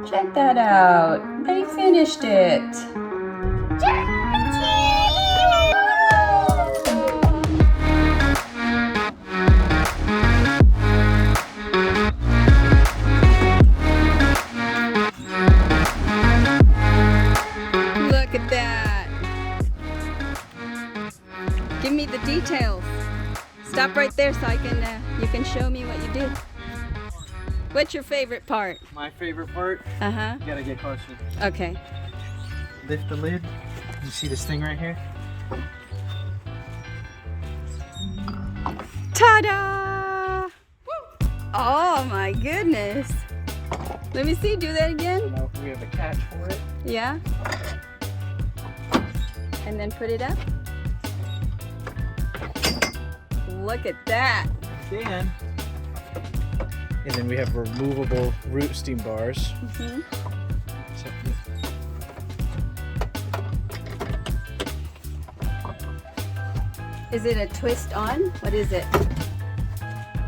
Check that out. They finished it. Look at that. Give me the details. Stop right there so I can you can show me what you did. What's your favorite part? My favorite part? Uh-huh. You gotta get closer. Okay. Lift the lid. You see this thing right here? Ta-da! Oh my goodness. Let me see, do that again. Now we have a catch for it. Yeah. And then put it up. Look at that. And then we have removable roosting bars. Mm-hmm. Is it a twist on? What is it?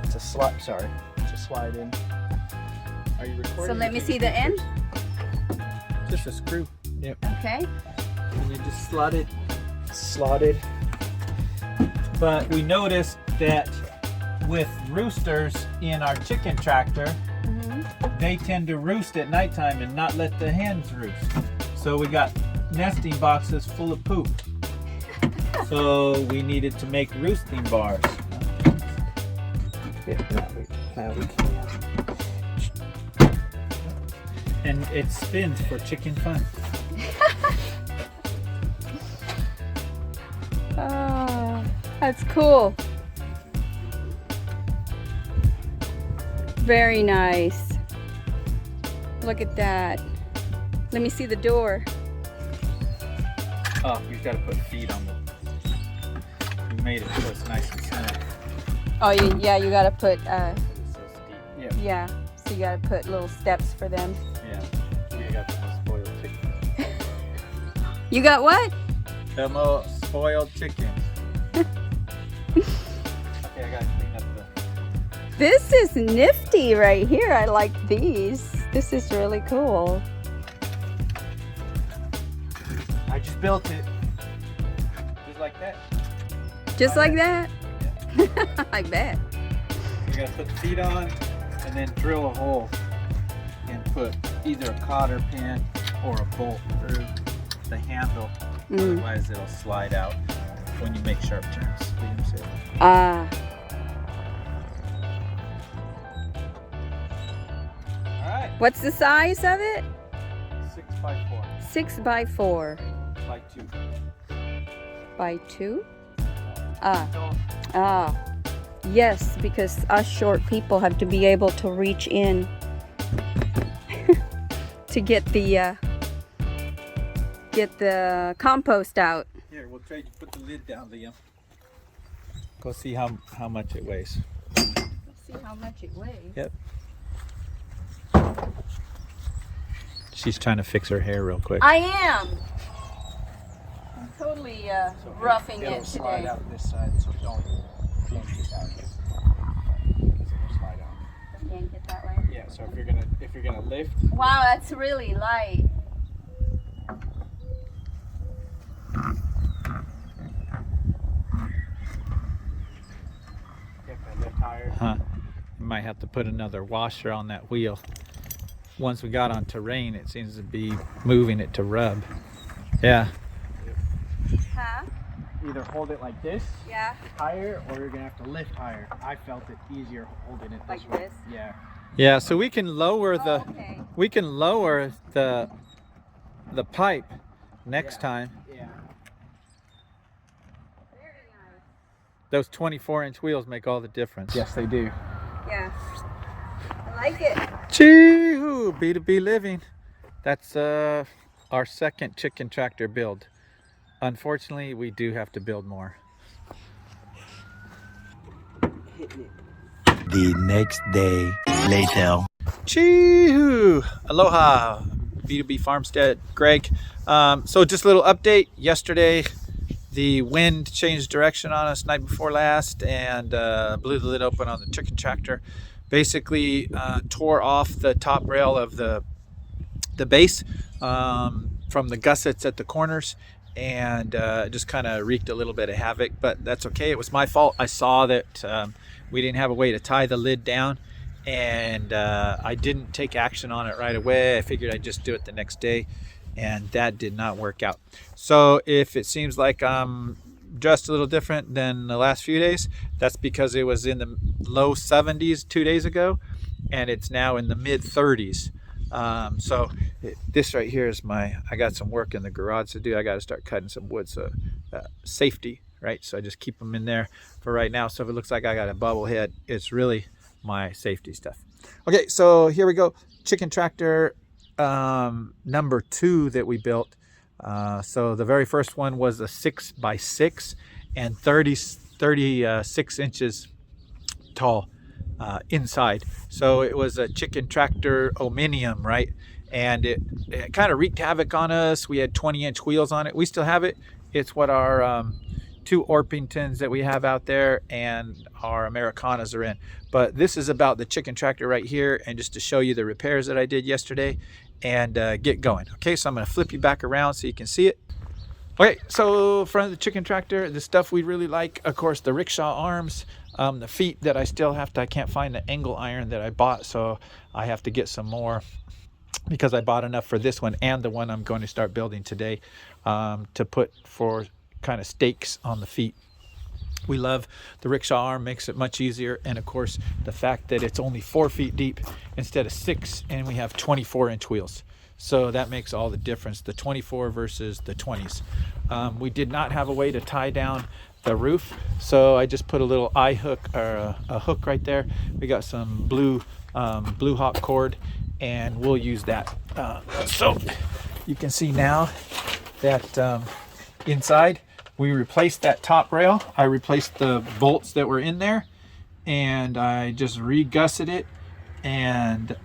It's a slide. Sorry, it's a slide in. Are you recording? So let me see the end. Just a screw. Yep. Okay. And you just slot it. Slotted. But we noticed that with roosters in our chicken tractor, they tend to roost at nighttime and not let the hens roost. So we got nesting boxes full of poop. So we needed to make roosting bars. Yeah, now we can. And it spins for chicken fun. Oh, that's cool. Very nice. Look at that. Let me see the door. Oh, you've got to put feet on them. We made it so it's nice and smooth. Oh, yeah, you gotta put, It's so steep. Yeah. yeah, so you gotta put little steps for them. Yeah. We got the most spoiled chicken. You got what? The most spoiled chicken. Okay, I gotta clean up the. This is nifty right here. I like these. This is really cool. I just built it. Just like that. Just like that? Yeah. I bet. You gotta put the feet on and then drill a hole and put either a cotter pin or a bolt through the handle. Otherwise it'll slide out when you make sharp turns. Ah. Alright. What's the size of it? 6x4 6x4 by 2. by 2? Ah. Yes, because us short people have to be able to reach in to get the compost out. Here, we'll try to put the lid down, Liam. Go see how much it weighs. Let's see how much it weighs. Yep. She's trying to fix her hair real quick. I am. I'm totally roughing it'll it slide today. out this side, so don't yank it out. Because it'll slide out. Yank it that way. Yeah. So if you're gonna lift. Wow, that's really light. If I lift higher. Huh. You might have to put another washer on that wheel. Once we got on terrain, it seems to be moving it to rub. Yeah. Huh? Either hold it like this, Yeah. higher, or you're gonna have to lift higher. I felt it easier holding it this Like way. this? Yeah. Yeah. So we can lower Oh, okay. the pipe next time. Very Yeah. nice. Those 24-inch wheels make all the difference. Yes, they do. Yeah. I like it. Chee-hoo, B2B living. That's our second chicken tractor build. Unfortunately, we do have to build more. The next day later. Chee-hoo, aloha, B2B Farmstead, Gregg. So just a little update. Yesterday, the wind changed direction on us night before last and blew the lid open on the chicken tractor. Basically tore off the top rail of the the base from the gussets at the corners, and just kind of wreaked a little bit of havoc, but that's okay. It was my fault. I saw that we didn't have a way to tie the lid down, and I didn't take action on it right away. I figured I'd just do it the next day, and that did not work out. So if it seems like I'm just a little different than the last few days, that's because it was in the low 70s 2 days ago, and it's now in the mid 30s. So this right here is I got some work in the garage to do. I got to start cutting some wood, so safety, right? So I just keep them in there for right now. So if it looks like I got a bubble head, it's really my safety stuff. Okay, so here we go. Chicken tractor number 2 that we built. So the very first one was a 6x6 and 36 inches tall inside. So it was a chicken tractor aluminum, right? And it kind of wreaked havoc on us. We had 20-inch wheels on it. We still have it. It's what our 2 Orpingtons that we have out there and our Americanas are in. But this is about the chicken tractor right here, and just to show you the repairs that I did yesterday and get going. Okay, so I'm going to flip you back around so you can see it. Okay, so front of the chicken tractor, the stuff we really like, of course, the rickshaw arms, the feet that I still have to, I can't find the angle iron that I bought, so I have to get some more, because I bought enough for this one and the one I'm going to start building today, to put for kind of stakes on the feet. We love the rickshaw arm, makes it much easier, and of course the fact that it's only 4 feet deep instead of 6, and we have 24-inch wheels. So that makes all the difference, the 24 versus the 20s. We did not have a way to tie down the roof, so I just put a little eye hook, or a hook right there. We got some blue hawk cord, and we'll use that. So you can see now that inside we replaced that top rail. I replaced the bolts that were in there, and I just re-gusseted it and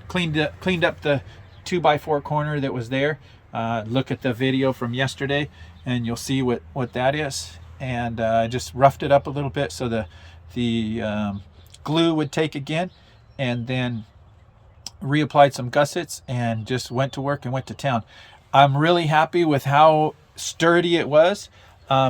cleaned up the 2x4 corner that was there. Look at the video from yesterday and you'll see what that is. And just roughed it up a little bit so the glue would take again, and then reapplied some gussets and just went to work and went to town. I'm really happy with how sturdy it was,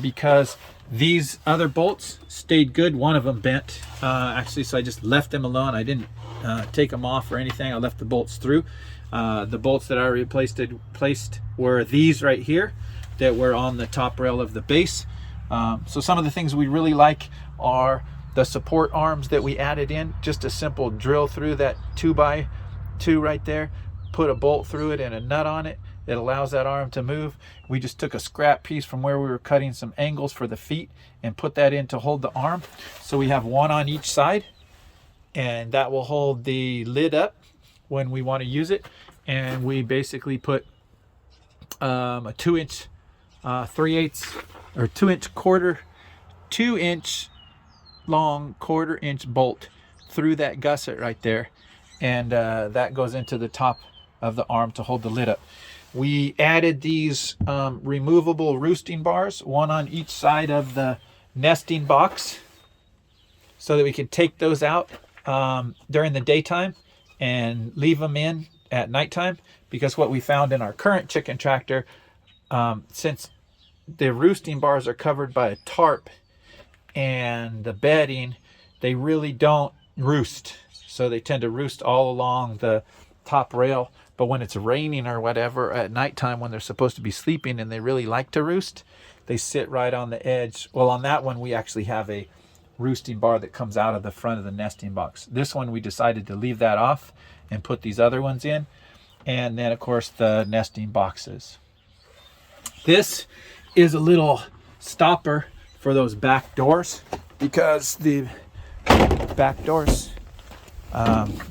because these other bolts stayed good. One of them bent actually, so I just left them alone. I didn't take them off or anything. I left the bolts through. The bolts that I placed were these right here that were on the top rail of the base. So some of the things we really like are the support arms that we added in. Just a simple drill through that 2x2 right there, put a bolt through it and a nut on it. It allows that arm to move. We just took a scrap piece from where we were cutting some angles for the feet and put that in to hold the arm. So we have one on each side, and that will hold the lid up when we want to use it. And we basically put a 2-inch 3/8 or 2-inch long 1/4-inch bolt through that gusset right there, and that goes into the top of the arm to hold the lid up. We added these removable roosting bars, one on each side of the nesting box, so that we can take those out during the daytime and leave them in at nighttime. Because what we found in our current chicken tractor, since the roosting bars are covered by a tarp and the bedding, they really don't roost. So they tend to roost all along the top rail. But when it's raining or whatever at nighttime, when they're supposed to be sleeping and they really like to roost, they sit right on the edge. Well, on that one, we actually have a roosting bar that comes out of the front of the nesting box. This one, we decided to leave that off and put these other ones in. And then, of course, the nesting boxes. This is a little stopper for those back doors, because the back doors,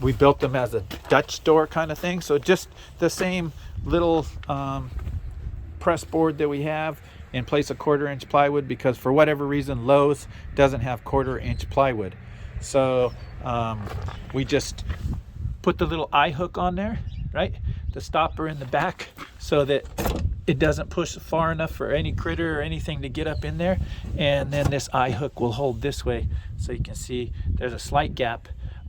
we built them as a Dutch door kind of thing. So just the same little press board that we have, in place of 1/4-inch plywood, because for whatever reason Lowe's doesn't have 1/4-inch plywood. So we just put the little eye hook on there, right? The stopper in the back, so that it doesn't push far enough for any critter or anything to get up in there. And then this eye hook will hold this way, so you can see there's a slight gap,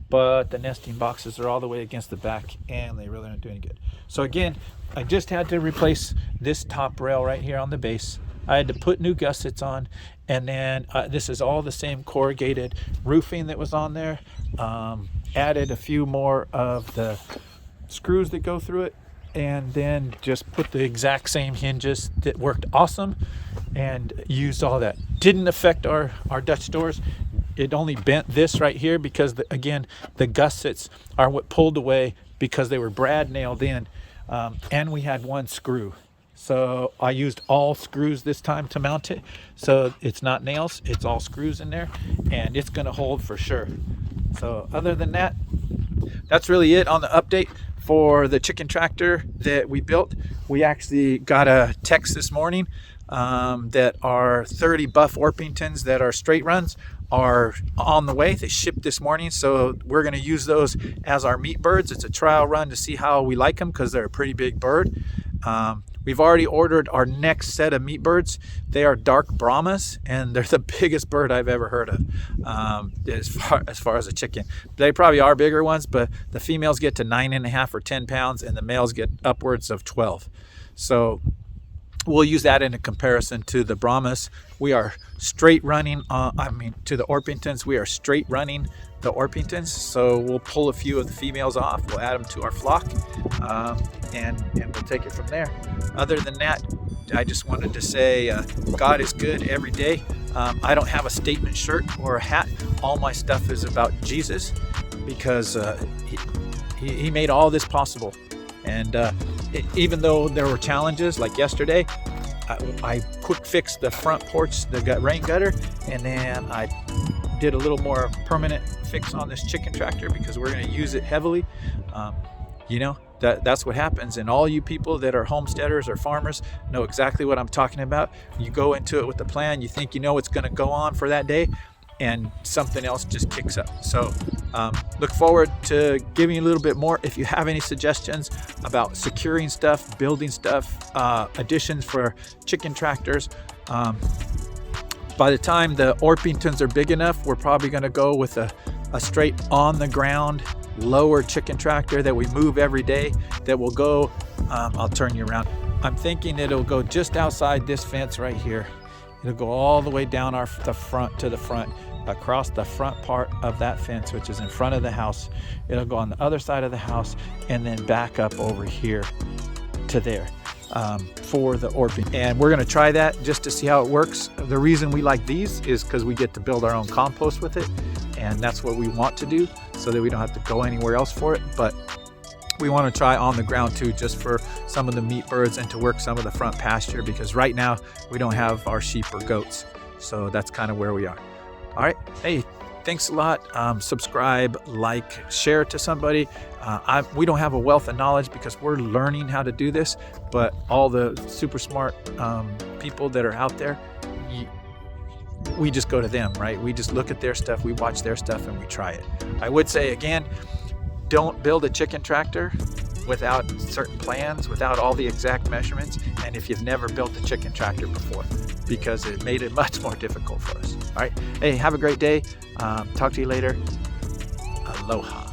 but the nesting boxes are all the way against the back and they really aren't doing good. So again, I just had to replace this top rail right here on the base. I had to put new gussets on, and then this is all the same corrugated roofing that was on there. Added a few more of the screws that go through it, and then just put the exact same hinges that worked awesome and used all that. Didn't affect our Dutch doors. It only bent this right here because again, the gussets are what pulled away because they were brad nailed in, and we had one screw. So I used all screws this time to mount it. So it's not nails, it's all screws in there, and it's gonna hold for sure. So other than that, that's really it on the update for the chicken tractor that we built. We actually got a text this morning that our 30 Buff Orpingtons that are straight runs are on the way. They shipped this morning, so we're going to use those as our meat birds. It's a trial run to see how we like them because they're a pretty big bird. We've already ordered our next set of meat birds. They are dark Brahmas, and they're the biggest bird I've ever heard of as far as a chicken. They probably are bigger ones, but the females get to 9.5 or 10 pounds, and the males get upwards of 12. So we'll use that in a comparison to the Brahmas. We are straight running, to the Orpingtons, we are straight running the Orpingtons. So we'll pull a few of the females off, we'll add them to our flock, and we'll take it from there. Other than that, I just wanted to say God is good every day. I don't have a statement shirt or a hat. All my stuff is about Jesus because he made all this possible. And even though there were challenges like yesterday, I quick fixed the front porch, the rain gutter, and then I did a little more permanent fix on this chicken tractor because we're going to use it heavily. That's what happens. And all you people that are homesteaders or farmers know exactly what I'm talking about. You go into it with the plan, you think you know what's going to go on for that day, and something else just kicks up. So look forward to giving you a little bit more. If you have any suggestions about securing stuff, building stuff, additions for chicken tractors, by the time the Orpingtons are big enough, we're probably going to go with a straight on the ground lower chicken tractor that we move every day, that will go, I'll turn you around. I'm thinking it'll go just outside this fence right here. It'll go all the way down the front, across the front part of that fence, which is in front of the house. It'll go on the other side of the house and then back up over here to there for the Orping. And we're gonna try that just to see how it works. The reason we like these is because we get to build our own compost with it, and that's what we want to do so that we don't have to go anywhere else for it. But we want to try on the ground too, just for some of the meat birds and to work some of the front pasture, because right now we don't have our sheep or goats. So that's kind of where we are. All right. Hey, thanks a lot. Subscribe, like, share it to somebody. We don't have a wealth of knowledge because we're learning how to do this, but all the super smart people that are out there, we just go to them, right? We just look at their stuff, we watch their stuff, and we try it. I would say again, don't build a chicken tractor without certain plans, without all the exact measurements, and if you've never built a chicken tractor before, because it made it much more difficult for us. All right. Hey, have a great day. Talk to you later. Aloha.